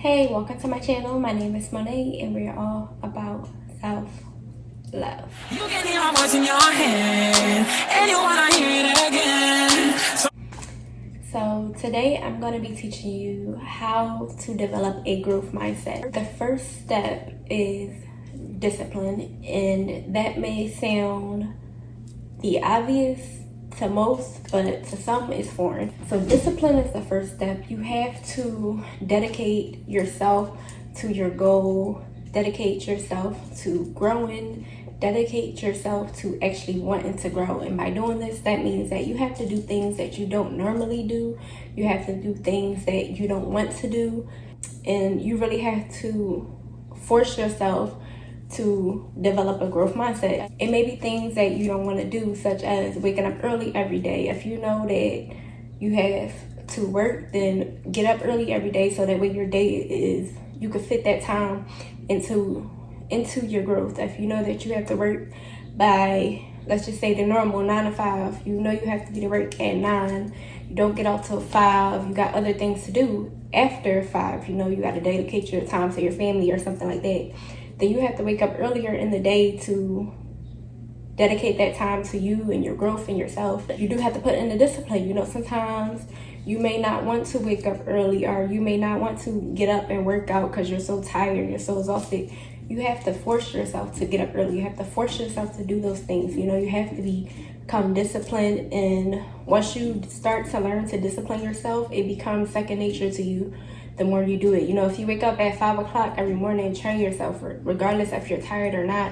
Hey, welcome to my channel. My name is Monet and we're all about self-love. You can hear my voice in your head and you wanna hear it again. So today I'm going to be teaching you how to develop a growth mindset. The first step is discipline, and that may sound the obvious to most, but to some it's foreign. So discipline is the first step. You have to dedicate yourself to your goal, dedicate yourself to growing, dedicate yourself to actually wanting to grow. And by doing this, that means that you have to do things that you don't normally do. You have to do things that you don't want to do. And you really have to force yourself to develop a growth mindset. It may be things that you don't want to do, such as waking up early every day. If you know that you have to work, then get up early every day so that when your day is, you can fit that time into your growth. If you know that you have to work by, let's just say, the normal 9 to 5, you know you have to be to work at 9, you don't get out till 5, you got other things to do after 5, you know you got to dedicate your time to your family or something like that, then you have to wake up earlier in the day to dedicate that time to you and your growth and yourself. You do have to put in the discipline. You know, sometimes you may not want to wake up early, or you may not want to get up and work out because you're so tired, you're so exhausted. You have to force yourself to get up early. You have to force yourself to do those things. You know, you have to become disciplined, and once you start to learn to discipline yourself, it becomes second nature to you the more you do it. You know, if you wake up at 5 o'clock every morning and train yourself, regardless if you're tired or not,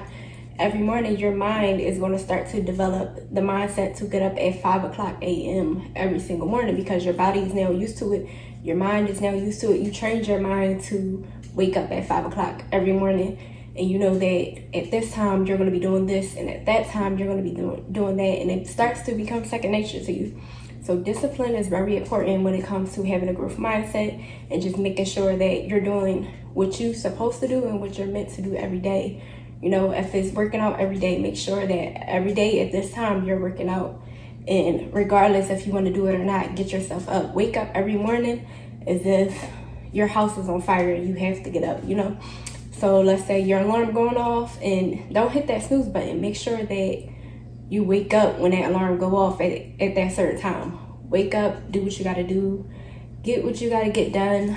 every morning your mind is going to start to develop the mindset to get up at 5 o'clock a.m. every single morning, because your body is now used to it. Your mind is now used to it. You trained your mind to wake up at 5 o'clock every morning, and you know that at this time you're going to be doing this, and at that time you're going to be doing that, and it starts to become second nature to you. So discipline is very important when it comes to having a growth mindset and just making sure that you're doing what you're supposed to do and what you're meant to do every day. You know, if it's working out every day, make sure that every day at this time you're working out. And regardless if you want to do it or not, get yourself up. Wake up every morning as if your house is on fire and you have to get up, you know. So let's say your alarm going off, and don't hit that snooze button. Make sure that you wake up when that alarm go off at that certain time. Wake up, do what you got to do, get what you got to get done.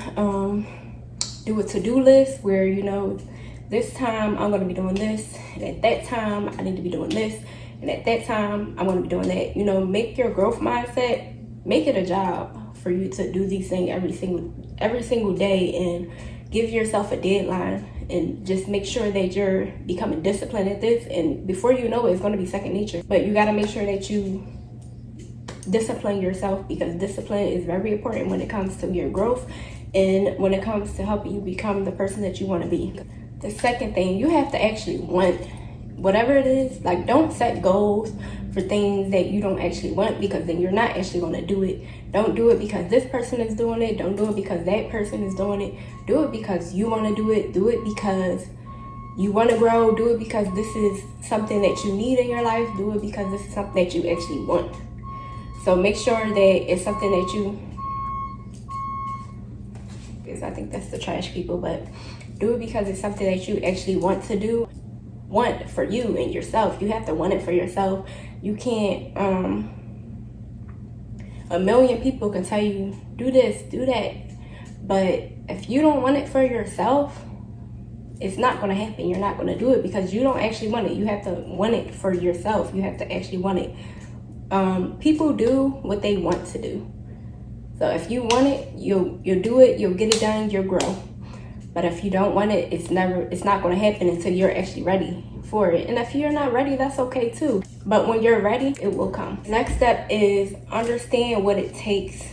Do a to-do list where, you know, this time I'm going to be doing this, and at that time I need to be doing this, and at that time I'm going to be doing that. You know, make your growth mindset, make it a job for you to do these things every single day, and give yourself a deadline, and just make sure that you're becoming disciplined at this. And before you know it, it's going to be second nature. But you got to make sure that you discipline yourself, because discipline is very important when it comes to your growth and when it comes to helping you become the person that you want to be. The second thing, you have to actually want whatever it is. Like, don't set goals for things that you don't actually want, because then you're not actually going to do it. Don't do it because this person is doing it. Don't do it because that person is doing it. Do it because you want to do it. Do it because you want to grow. Do it because this is something that you need in your life. Do it because this is something that you actually want. So make sure that it's something that you, because I think that's the trash people, but do it because it's something that you actually want to do. Want for you and yourself. You have to want it for yourself. You can't, a million people can tell you, do this, do that. But if you don't want it for yourself, it's not going to happen. You're not going to do it because you don't actually want it. You have to want it for yourself. You have to actually want it. People do what they want to do. So if you want it, you'll do it, you'll get it done, you'll grow. But if you don't want it, it's not going to happen until you're actually ready for it. And if you're not ready, that's okay too. But when you're ready, it will come. Next step is understand what it takes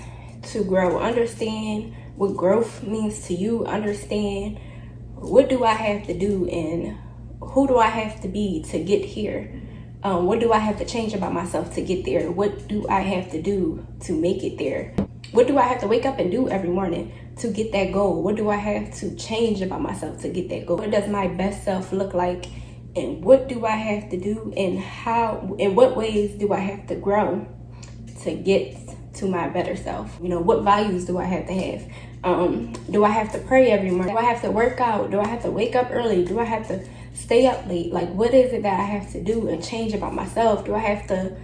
to grow. Understand what growth means to you. Understand, what do I have to do and who do I have to be to get here? What do I have to change about myself to get there? What do I have to do to make it there? What do I have to wake up and do every morning to get that goal? What do I have to change about myself to get that goal? What does my best self look like? And what do I have to do, and how, in what ways do I have to grow to get to my better self? You know, what values do I have to have? Do I have to pray every morning? Do I have to work out? Do I have to wake up early? Do I have to stay up late? Like, what is it that I have to do and change about myself? Do I have to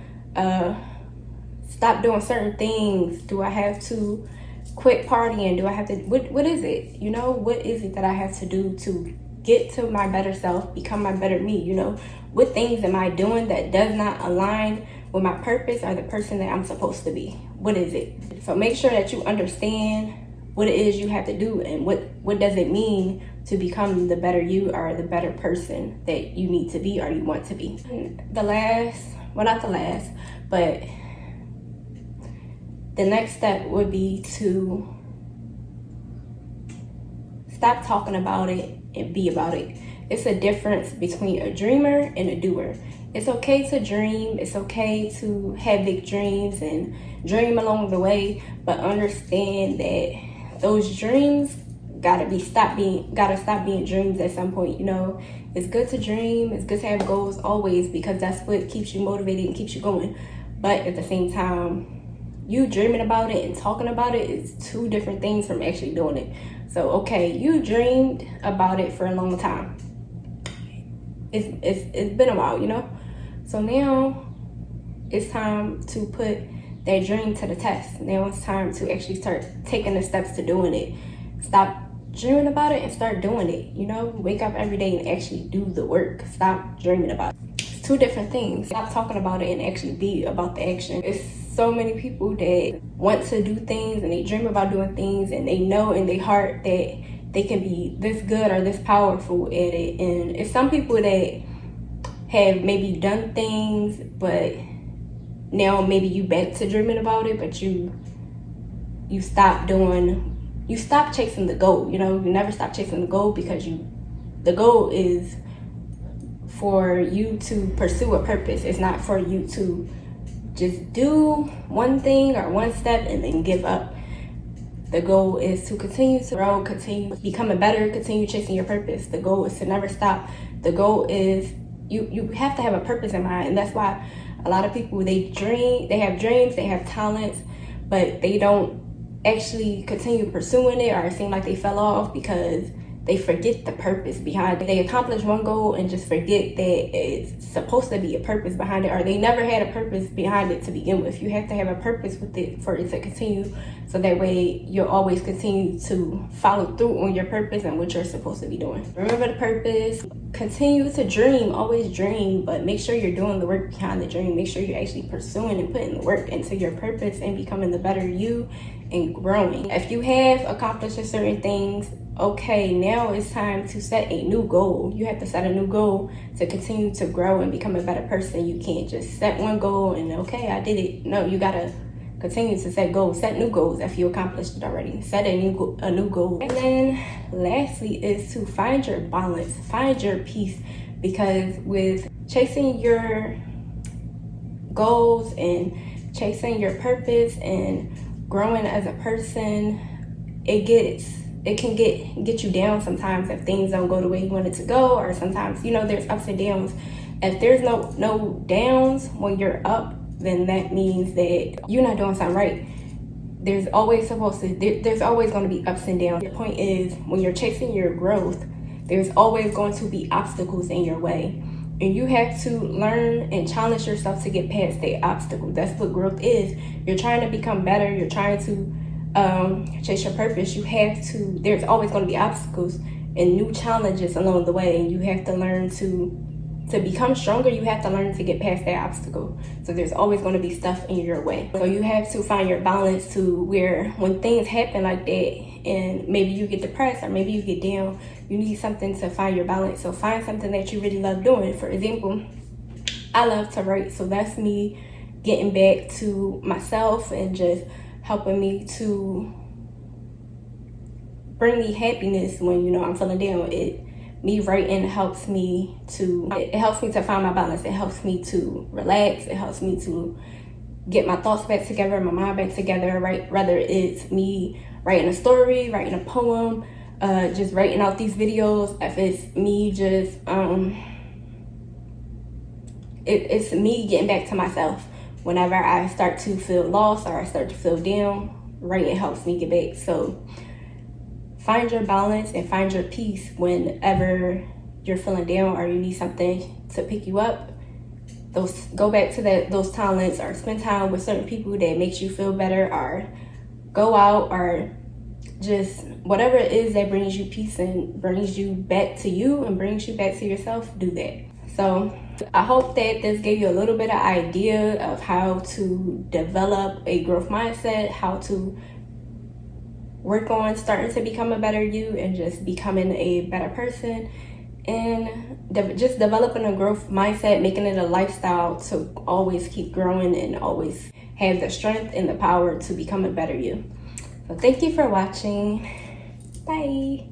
stop doing certain things? Do I have to quit partying? Do I have to, what is it? You know, what is it that I have to do to get to my better self, become my better me? You know, what things am I doing that does not align with my purpose or the person that I'm supposed to be? What is it? So make sure that you understand what it is you have to do and what does it mean to become the better you or the better person that you need to be or you want to be. The last, well, not the last, but the next step would be to stop talking about it and be about it. It's a difference between a dreamer and a doer. It's okay to dream. It's okay to have big dreams and dream along the way, but understand that those dreams gotta stop being dreams at some point. You know, it's good to dream. It's good to have goals always, because that's what keeps you motivated and keeps you going. But at the same time, you dreaming about it and talking about it is two different things from actually doing it. So, okay, you dreamed about it for a long time. It's been a while, you know? So now it's time to put that dream to the test. Now it's time to actually start taking the steps to doing it. Stop dreaming about it and start doing it. You know, wake up every day and actually do the work. Stop dreaming about it. It's two different things. Stop talking about it and actually be about the action. It's so many people that want to do things and they dream about doing things and they know in their heart that they can be this good or this powerful at it. And it's some people that have maybe done things, but now maybe you back to dreaming about it, but you stop chasing the goal. You know, you never stop chasing the goal, because the goal is for you to pursue a purpose. It's not for you to just do one thing or one step and then give up. The goal is to continue to grow, continue becoming better, continue chasing your purpose. The goal is to never stop. The goal is you have to have a purpose in mind. And that's why a lot of people, they have dreams, they have talents, but they don't actually continue pursuing it, or it seems like they fell off because they forget the purpose behind it. They accomplish one goal and just forget that it's supposed to be a purpose behind it, or they never had a purpose behind it to begin with. You have to have a purpose with it for it to continue, so that way you'll always continue to follow through on your purpose and what you're supposed to be doing. Remember the purpose. Continue to dream. Always dream, but make sure you're doing the work behind the dream. Make sure you're actually pursuing and putting the work into your purpose and becoming the better you and growing. If you have accomplished certain things, okay, now it's time to set a new goal. You have to set a new goal to continue to grow and become a better person. You can't just set one goal and, okay, I did it. No, you gotta continue to set goals, set new goals if you accomplished it already. Set a new goal. And then lastly is to find your balance, find your peace, because with chasing your goals and chasing your purpose and growing as a person, it can get you down sometimes if things don't go the way you want it to go, or sometimes, you know, there's ups and downs. If there's no downs when you're up, then that means that you're not doing something right. There's always going to be ups and downs. The point is, when you're chasing your growth, there's always going to be obstacles in your way. And you have to learn and challenge yourself to get past that obstacle. That's what growth is. You're trying to become better. You're trying to chase your purpose. There's always going to be obstacles and new challenges along the way. And you have to learn to become stronger. You have to learn to get past that obstacle. So there's always going to be stuff in your way. So you have to find your balance to where when things happen like that, and maybe you get depressed or maybe you get down, you need something to find your balance. So find something that you really love doing. For example, I love to write. So that's me getting back to myself and just helping me to bring me happiness when, you know, I'm feeling down. Me writing helps me to find my balance. It helps me to relax. It helps me to get my thoughts back together, my mind back together, right? Whether it's me writing a story, writing a poem, just writing out these videos. If it's me just, it's me getting back to myself whenever I start to feel lost or I start to feel down, writing helps me get back. So find your balance and find your peace whenever you're feeling down or you need something to pick you up. Go back to those talents, or spend time with certain people that makes you feel better, or go out, or just whatever it is that brings you peace and brings you back to you and brings you back to yourself, do that. So I hope that this gave you a little bit of idea of how to develop a growth mindset, how to work on starting to become a better you and just becoming a better person, and just developing a growth mindset, making it a lifestyle to always keep growing and always have the strength and the power to become a better you. So thank you for watching. Bye.